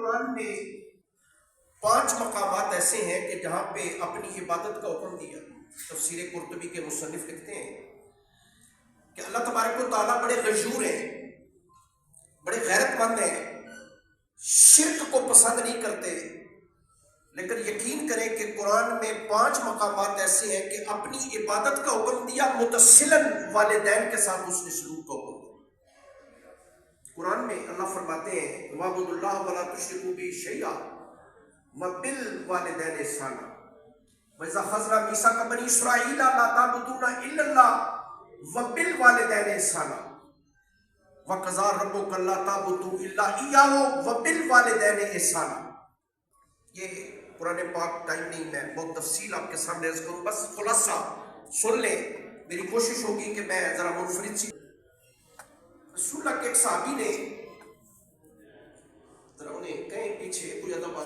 قرآن میں 5 مقامات ایسے ہیں کہ جہاں پہ اپنی عبادت کا حکم دیا۔ تفسیر قرطبی کے مصنف لکھتے ہیں کہ اللہ تبارک و تعالیٰ بڑے غیور ہیں، بڑے غیرت مند ہیں، شرک کو پسند نہیں کرتے، لیکن یقین کریں کہ قرآن میں 5 مقامات ایسے ہیں کہ اپنی عبادت کا حکم دیا، متصلاً والدین کے ساتھ اس نے سلوک کا حکم دیا۔ قرآن میں اللہ فرماتے ہیں وَاعْبُدُوا اللَّهَ وَلَا تُشْرِكُوا بِهِ شَيْئًا وَبِالْوَالِدَيْنِ إِحْسَانًا وَإِذَا أَخَذْنَا مِيثَاقَ بَنِي إِسْرَائِيلَ لَا تَعْبُدُونَ إِلَّا اللَّهَ وَبِالْوَالِدَيْنِ إِحْسَانًا وَقَضَىٰ رَبُّكَ أَلَّا تَعْبُدُوا إِلَّا إِيَّاهُ وَبِالْوَالِدَيْنِ إِحْسَانًا۔ یہ قرآن پاک ٹائم نہیں، میں بہت تفصیل آپ کے سامنے عرض کروں، بس خلاصہ سن لیں۔ میری کوشش ہوگی کہ میں ذرا منفرد سی۔ رسول اللہ کے ایک صحابی نے ذرا انہیں کہیں پیچھے کوئی ادب